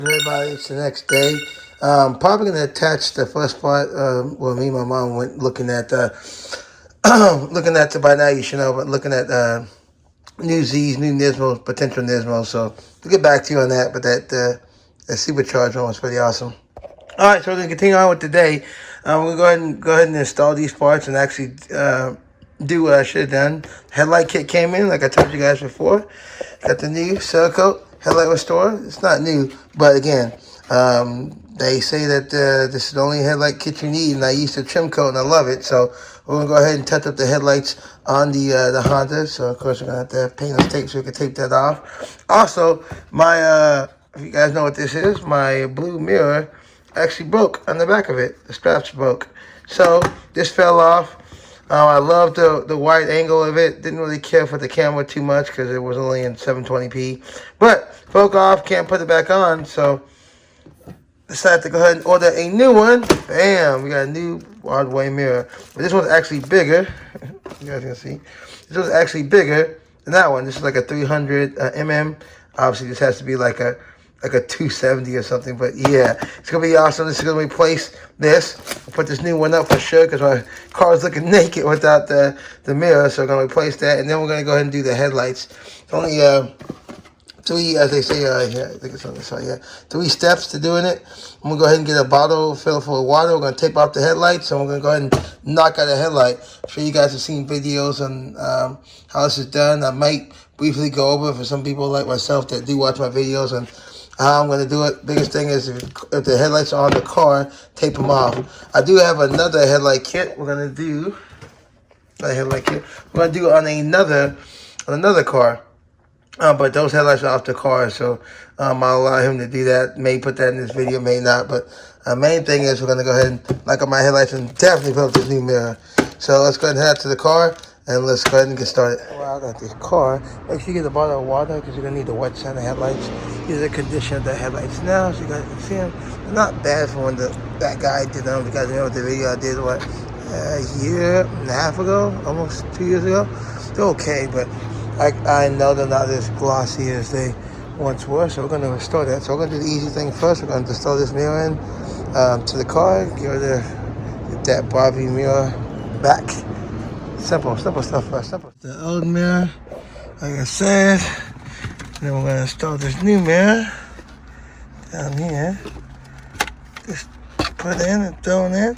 Everybody, it's the next day. Probably gonna attach the first part. Well, me and my mom went looking at looking at the by now you should know, but looking at new Z's, new Nismos, potential Nismos. So we'll get back to you on that. But that supercharged one was pretty awesome. All right, so we're gonna continue on with today. We'll go ahead and install these parts and actually do what I should have done. Headlight kit came in, like I told you guys before. Got the new Cerakote headlight restorer. It's not new, but again, they say that this is the only headlight kit you need, and I used the trim coat, and I love it. So we're gonna go ahead and touch up the headlights on the Honda. So of course we're gonna have to paint those tape so we can tape that off. Also, my if you guys know what this is, my blue mirror actually broke on the back of it. The straps broke. So this fell off. I love the wide angle of it. Didn't really care for the camera too much because it was only in 720p. But broke off, can't put it back on. So decided to go ahead and order a new one. Bam, we got a new Broadway mirror. But this one's actually bigger. You guys can see. This one's actually bigger than that one. This is like a 300 mm. Obviously, this has to be like a 270 or something, but yeah, it's gonna be awesome. This is gonna replace this. I'll put this new one up for sure because my car is looking naked without the mirror, so we're gonna replace that, and then we're gonna go ahead and do the headlights. It's only three, as they say here, I think it's on the side, yeah, 3 steps to doing it. I'm gonna go ahead and get a bottle filled full of water. We're gonna tape off the headlights, and we're gonna go ahead and knock out the headlight. I'm sure you guys have seen videos on how this is done. I might briefly go over for some people like myself that do watch my videos and how I'm going to do it. Biggest thing is if the headlights are on the car, tape them off. I do have another headlight kit. We're going to do a headlight kit. We're going to do it on another car. But those headlights are off the car, so I'll allow him to do that. May put that in this video, may not. But main thing is we're going to go ahead and knock up my headlights and definitely put up this new mirror. So let's go ahead and head out to the car. And let's go ahead and get started. We're out at this car. Make sure you get a bottle of water because you're going to need the wet side of headlights. These are the condition of the headlights now, so you guys can see them. They're not bad for when that guy did them. You guys remember the video I did, what, a year and a half ago? Almost 2 years ago? They're okay, but I know they're not as glossy as they once were, so we're going to restore that. So we're going to do the easy thing first. We're going to install this mirror in to the car. Get that Barbie mirror back. Simple stuff first. The old mirror, like I said. Then we're gonna install this new mirror down here. Just put it in and throw it in.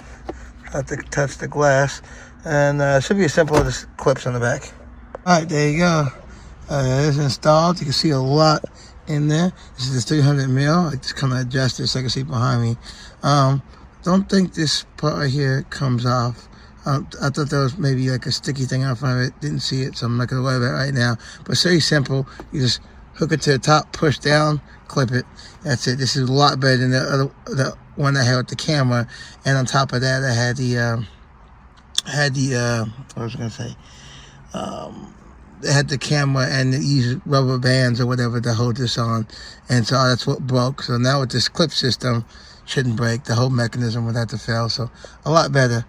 Have to touch the glass, and it should be as simple as just clips on the back. All right, there you go. It's installed. You can see a lot in there. This is the 300 mil. I just kind of adjust it so I can see behind me. Don't think this part right here comes off. I thought there was maybe like a sticky thing out front of it. Didn't see it, so I'm not going to worry about it right now. But it's very simple. You just hook it to the top, push down, clip it. That's it. This is a lot better than the one I had with the camera. And on top of that, I had what was I going to say? It had the camera and it used rubber bands or whatever to hold this on. And so that's what broke. So now with this clip system, shouldn't break. The whole mechanism would have to fail. So a lot better.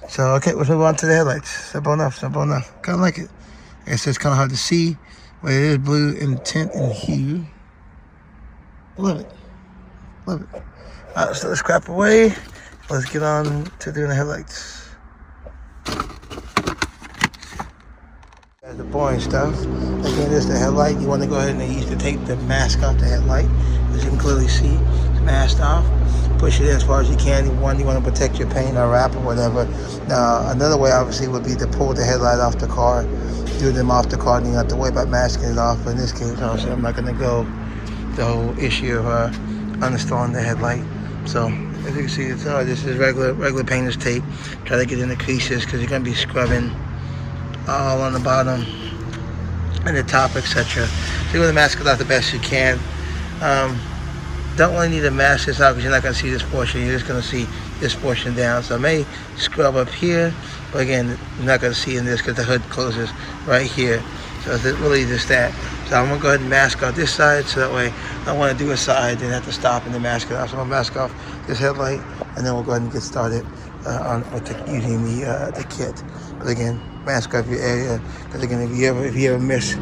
So, okay, let's move on to the headlights. Simple enough. Kind of like it. Like I said, it's kind of hard to see, but it is blue in tint and hue. Love it. All right, so let's scrap away. Let's get on to doing the headlights. The boring stuff. Again, this is the headlight. You want to go ahead and use to take the mask off the headlight. As you can clearly see, it's masked off. Push it in as far as you can. One, you want to protect your paint or wrap or whatever. Another way, obviously, would be to pull the headlight off the car. Do them off the car, and you don't have to worry about masking it off. But in this case, obviously, I'm not going to go the whole issue of uninstalling the headlight. So, as you can see, this is regular painter's tape. Try to get in the creases because you're going to be scrubbing all on the bottom and the top, etc. So you want to mask it off the best you can. Don't really need to mask this out because you're not going to see this portion. You're just going to see this portion down. So I may scrub up here, but again, you're not going to see in this because the hood closes right here. So it's really just that. So I'm going to go ahead and mask out this side so that way I don't want to do a side then have to stop and then mask it off. So I'm going to mask off this headlight and then we'll go ahead and get started using the kit. But again, mask off your area because again, if you ever miss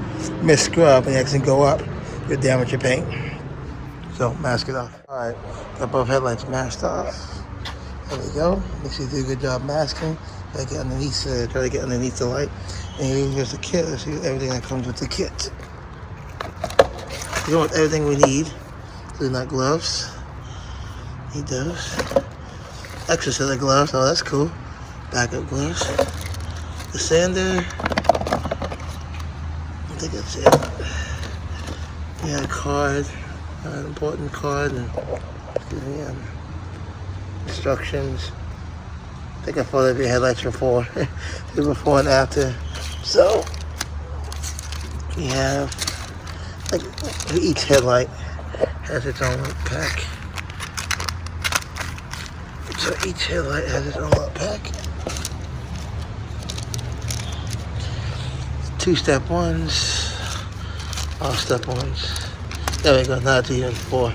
scrub and you accidentally go up, you'll damage your paint. So mask it off. All right, got both headlights masked off. There we go. Make sure you do a good job masking. Try to get underneath the light. And here's the kit. Let's see everything that comes with the kit. You know what? Everything we need. Including that gloves. Need those. Extra set of gloves. Oh, that's cool. Backup gloves. The sander. I think that's it. Yeah, a card. An important card. And instructions. I think I followed every headlights before. Before and after. So, we have, like, each headlight has its own little pack. So each headlight has its own little pack. 2-step ones, all step ones. There we go, now it's even 4.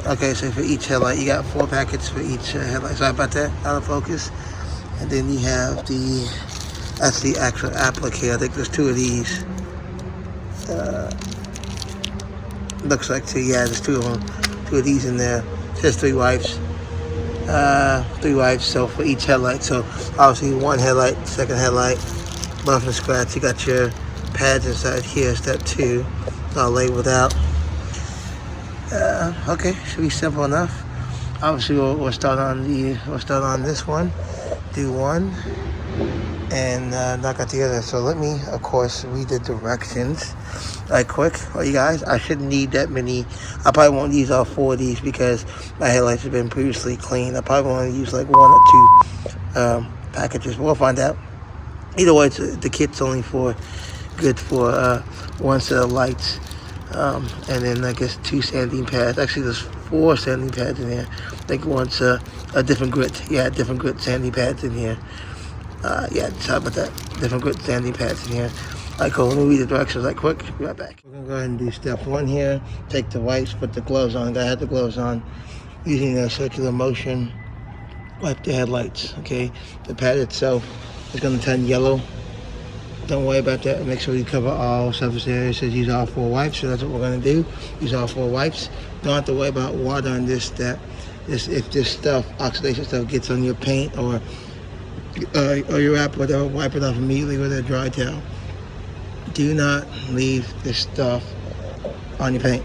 Okay, so for each headlight, you got 4 packets for each headlight. Sorry about that, out of focus. And then you have that's the actual applicator. I think there's 2 of these. Looks like 2, yeah, there's 2 of them. 2 of these in there. It says 3 wipes. 3 wipes, so for each headlight. So obviously 1 headlight, 2nd headlight, both from scratch. You got your pads inside here, step 2. It's all labeled out. Okay, should be simple enough. Obviously we'll start on this one, do 1, and knock out the other. So let me, of course, read the directions right quick. Oh, you guys, I shouldn't need that many. I probably won't use all 4 of these because my headlights have been previously cleaned. I probably want to use like 1 or 2 packages. We'll find out. Either way, the kit's only good for 1 set of lights. And then I guess 2 sanding pads. Actually, there's 4 sanding pads in here. I think one's a different grit. Yeah, different grit sanding pads in here. Yeah, sorry about that. Different grit sanding pads in here. Alright, cool. Let me read the directions right quick. Be right back. We're going to go ahead and do step 1 here. Take the wipes, put the gloves on. Gotta have the gloves on. Using a circular motion, wipe the headlights, okay? The pad itself is going to turn yellow. Don't worry about that. Make sure you cover all surface areas. It says use all 4 wipes, so that's what we're going to do. Use all 4 wipes. Don't have to worry about water on this step. If this stuff, oxidation stuff, gets on your paint or your wrap, whatever, wipe it off immediately with a dry towel. Do not leave this stuff on your paint.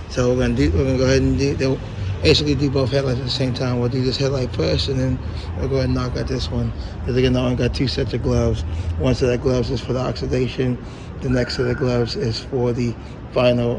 So we're gonna go ahead and do both headlights at the same time. We'll do this headlight first, and then we'll go ahead and knock out this one. Because again, I only got 2 sets of gloves. One set of gloves is for the oxidation. The next set of gloves is for the final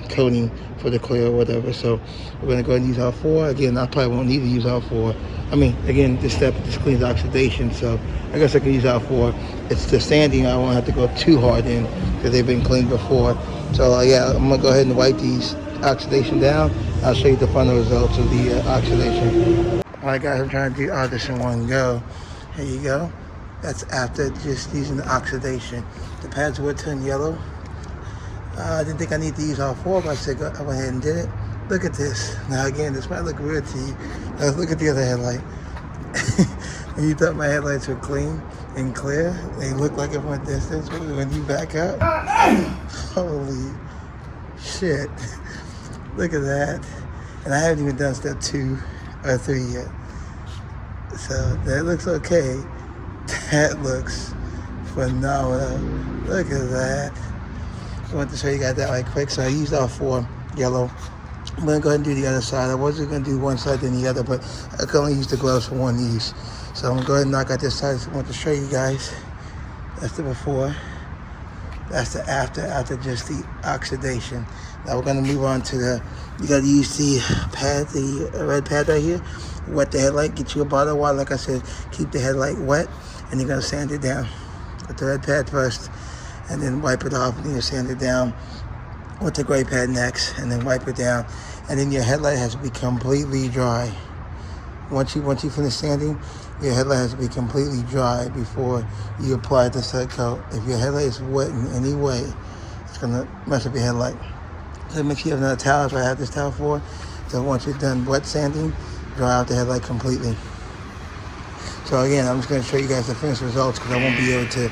coating for the clear or whatever. So we're gonna go ahead and use all 4. Again, I probably won't need to use all 4. I mean, again, this step just cleans oxidation, so I guess I can use all 4. It's the sanding I won't have to go too hard in because they've been cleaned before. So yeah, I'm gonna go ahead and wipe these oxidation down. I'll show you the final results of the oxidation. All right, guys, I'm trying to do all this in one go. Here you go. That's after just using the oxidation. The pads would turn yellow. I didn't think I need to use all 4, but I said I went ahead and did it. Look at this. Now again, this might look weird to you. Let's look at the other headlight. And you thought my headlights were clean and clear. They look like it from a distance. But when you back up, holy shit. Look at that. And I haven't even done step 2 or 3 yet. So that looks okay. That looks phenomenal. Look at that. I want to show you guys that right quick. So I used all 4 yellow. I'm going to go ahead and do the other side. I wasn't going to do one side then the other, but I can only use the gloves for one use. So I'm going to go ahead and knock out this side. I want to show you guys. That's the before. That's the after just the oxidation. Now we're going to move on to you got to use the pad, the red pad right here. Wet the headlight, get you a bottle of water. Like I said, keep the headlight wet, and you're going to sand it down with the red pad first, and then wipe it off, and then you sand it down with the gray pad next, and then wipe it down. And then your headlight has to be completely dry. Once you finish sanding, your headlight has to be completely dry before you apply the set coat. If your headlight is wet in any way, it's gonna mess up your headlight. So make sure you have another towel. That's what I have this towel for. So once you're done wet sanding, dry out the headlight completely. So again, I'm just gonna show you guys the finished results because I won't be able to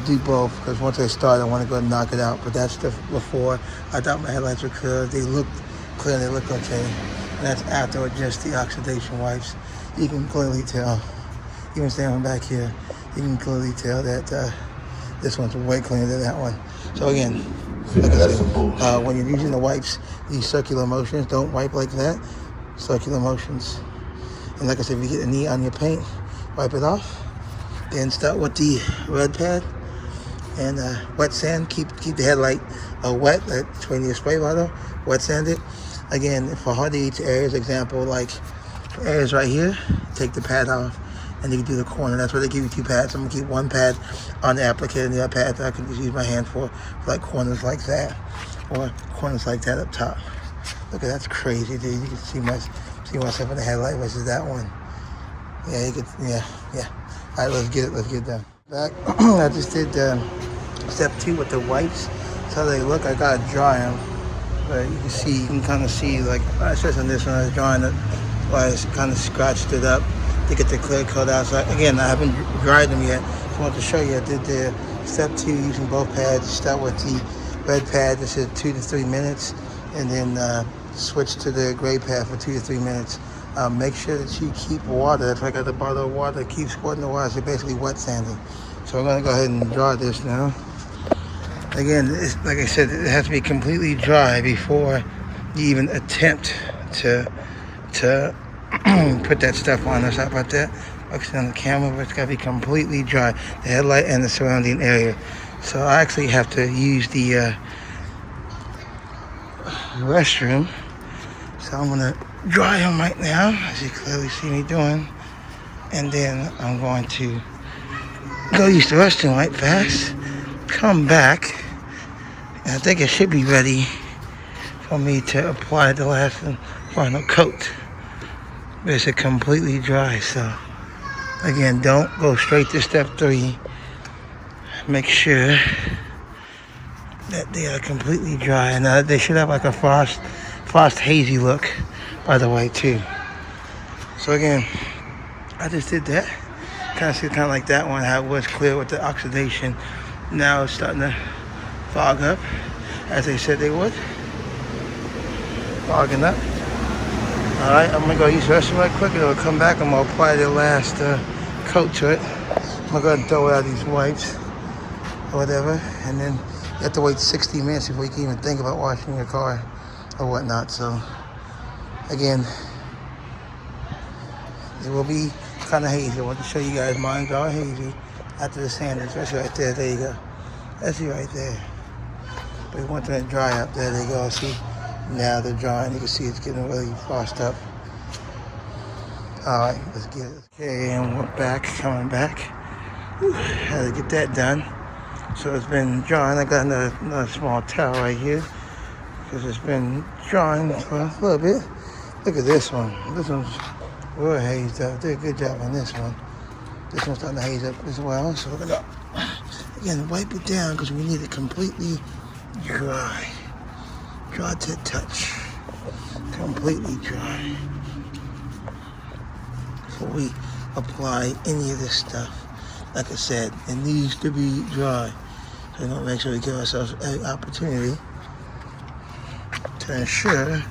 do both, because once I start, I want to go and knock it out. But that's the before. I thought my headlights were clear. They looked clear. They looked okay. And that's after just the oxidation wipes. You can clearly tell. Even standing back here, you can clearly tell that this one's way cleaner than that one. So again, like I said, when you're using the wipes, these circular motions, don't wipe like that. Circular motions. And like I said, if you get a knee on your paint, wipe it off. Then start with the red pad and wet sand. Keep the headlight wet. That's when you spray bottle. Wet sand it. Again, for hard to reach areas, example like areas right here, take the pad off and you can do the corner. That's why they give you two pads. I'm gonna keep one pad on the applicator and the other pad that I can just use my hand for like corners like that or corners like that up top. Look at that's crazy, dude. You can see myself in the headlight versus that one. Yeah, you could. Yeah. All right, let's get it done. Back, I just did step 2 with the wipes. That's how they look. I gotta dry them, but you can kind of see, like, especially on this one, I was drying it, I kind of scratched it up to get the clear coat out. So again, I haven't dried them yet. Just wanted to show you. I did the step 2 using both pads. Start with the red pad. This is 2 to 3 minutes, and then switch to the gray pad for 2 to 3 minutes. Make sure that you keep water. That's why I got the bottle of water. Keep squirting the water. So basically wet sanding. So I'm gonna go ahead and dry this now. Again, like I said, it has to be completely dry before you even attempt to put that stuff on. Sorry about that. Focusing on the camera, but it's gotta be completely dry. The headlight and the surrounding area. So I actually have to use the restroom. So I'm gonna dry them right now, as you clearly see me doing. And then I'm going to go use the restroom right fast, come back, and I think it should be ready for me to apply the last and final coat. But it's completely dry, so again, don't go straight to step 3. Make sure that they are completely dry, and they should have like a frost hazy look, by the way, too. So again, I just did that. Kind of like that one, how it was clear with the oxidation. Now it's starting to fog up, as they said they would. Fogging up. All right, I'm gonna go use the restroom right quick, and I'll come back. I'm gonna apply the last coat to it. I'm gonna go ahead and throw out these wipes or whatever, and then you have to wait 60 minutes before you can even think about washing your car or whatnot. So again, it will be kind of hazy. I want to show you guys mine are hazy after the sand, especially right there. There you go. That's it right there. But we want them to dry up. There they go. See, now they're drying. You can see it's getting really frosted up. All right, let's get it. Okay, and we're back, coming back. Whew, had to get that done. So it's been drying. I got another small towel right here because it's been drying for a little bit. Look at this one. This one's real hazed up. Did a good job on this one. This one's starting to haze up as well. So we're gonna again wipe it down because we need it completely dry. Dry to touch. Completely dry. Before we apply any of this stuff. Like I said, it needs to be dry. So we don't make sure we give ourselves an opportunity to ensure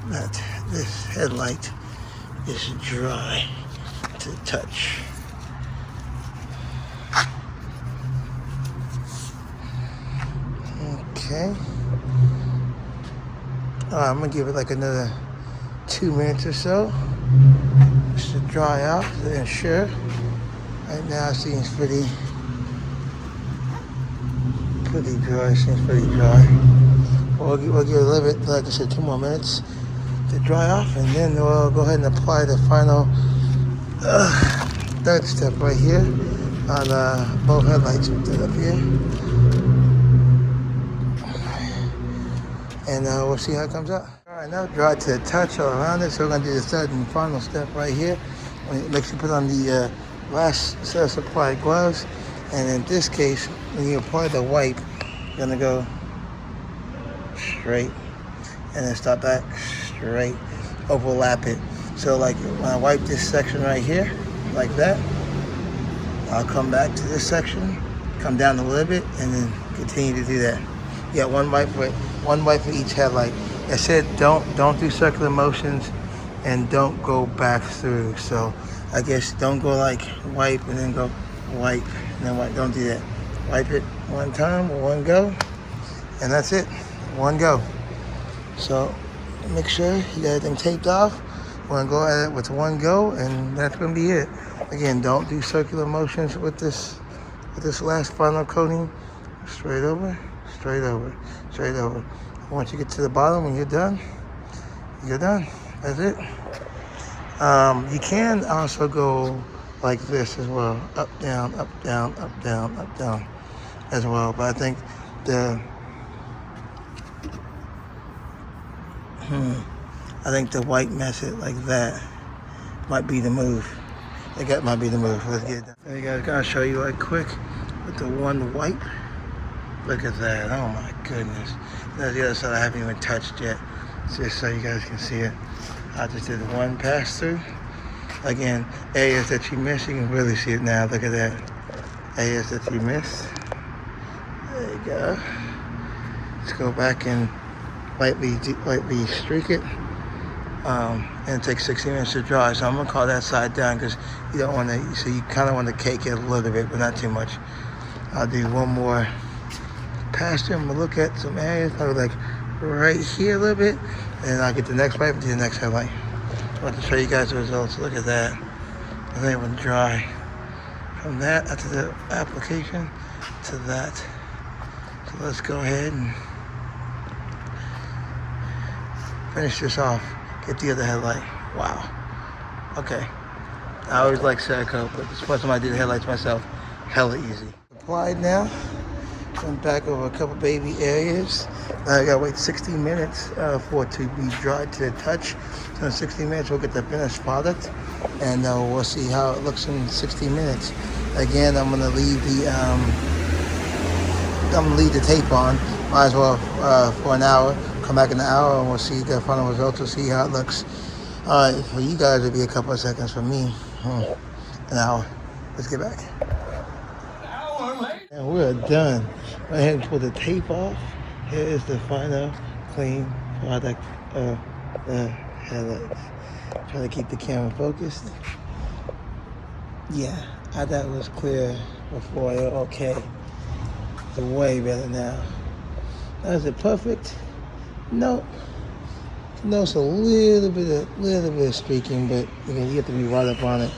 that this headlight is dry to the touch. Okay. I'm gonna give it like another 2 minutes or so just to dry out to ensure. Right now it seems pretty dry. Seems pretty dry. We'll give it a little bit, like I said, 2 more minutes to dry off, and then we'll go ahead and apply the final third step right here on both headlights. Put that up here, and we'll see how it comes out. All right, now dry to the touch all around it. So we're gonna do the third and final step right here. Make sure you put on the last set of supplied gloves, and in this case, when you apply the wipe, you're gonna go straight, and then start back straight, overlap it. So like when I wipe this section right here, like that, I'll come back to this section, come down a little bit, and then continue to do that. You got one wipe for each headlight. I said don't do circular motions, and don't go back through. So I guess don't go like wipe and then go wipe and then wipe. Don't do that. Wipe it one time or one go, and that's it. One go. So make sure you got everything taped off. We're gonna go at it with one go, and that's gonna be it. Again, don't do circular motions with this last final coating. Straight over, straight over, straight over. Once you get to the bottom, when you're done, you're done. That's it. You can also go like this as well. Up, down, up, down, up, down, up, down as well. But I think the white method like that might be the move. I think that might be the move. Let's get it done. Hey guys, gotta show you like quick with the one wipe. Look at that. Oh my goodness. That's the other side I haven't even touched yet. Just so you guys can see it. I just did one pass through. Again, areas that you missed, you can really see it now. Look at that. Areas that you missed. There you go. Let's go back and lightly streak it. And it takes 60 minutes to dry. So I'm gonna call that side down because you don't want to. So you kind of want to cake it a little bit, but not too much. I'll do one more pass through. I'm gonna look at some areas, probably like right here a little bit, and I'll get the next wipe and do the next headlight. I want to show you guys the results. Look at that. I think it went dry. From that to the application to that. So let's go ahead and finish this off. Get the other headlight. Wow. Okay. I always like Cerakote, but this first time I did the headlights myself, hella easy. Applied now. Went back over a couple baby areas. I gotta wait 60 minutes for it to be dried to the touch. So in 60 minutes we'll get the finished product, and we'll see how it looks in 60 minutes. Again, I'm gonna leave the tape on. Might as well for an hour. Come back in an hour and we'll see the final results. We'll see how it looks. All right, for you guys it'll be a couple of seconds. For me, an hour. Let's get back. And we're done. Go ahead and pull the tape off. Here is the final clean product of the headlights. Try to keep the camera focused. Yeah, I thought it was clear before. Okay, it's way better now. Now, is it perfect? No. No, it's a little bit of streaking, but again, you have to be right up on it.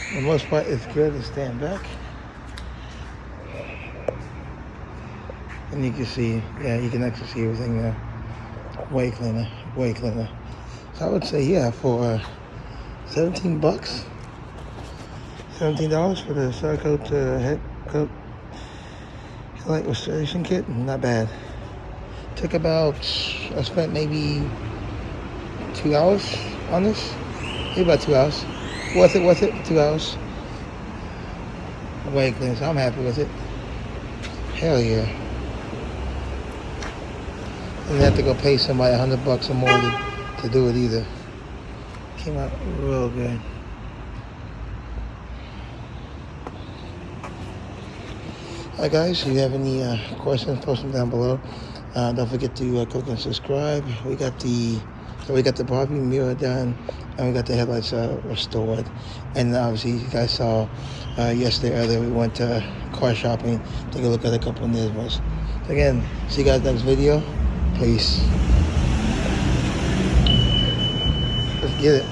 For the most part, it's good to stand back. And you can see, yeah, you can actually see everything there. Way cleaner, way cleaner. So I would say, yeah, for $17, $17 for the Cerakote headlight restoration kit, not bad. Took about, I spent maybe 2 hours on this. Maybe about 2 hours. Worth it, 2 hours. Way clean, so I'm happy with it. Hell yeah. Didn't have to go pay somebody $100 or more to do it either. Came out real good. Alright guys, if you have any questions, post them down below. Don't forget to click and subscribe. We got the Barbie mirror done, and we got the headlights restored. And obviously, you guys saw yesterday earlier we went car shopping. Take a look at a couple of Nismos. Again, see you guys next video. Peace. Let's get it.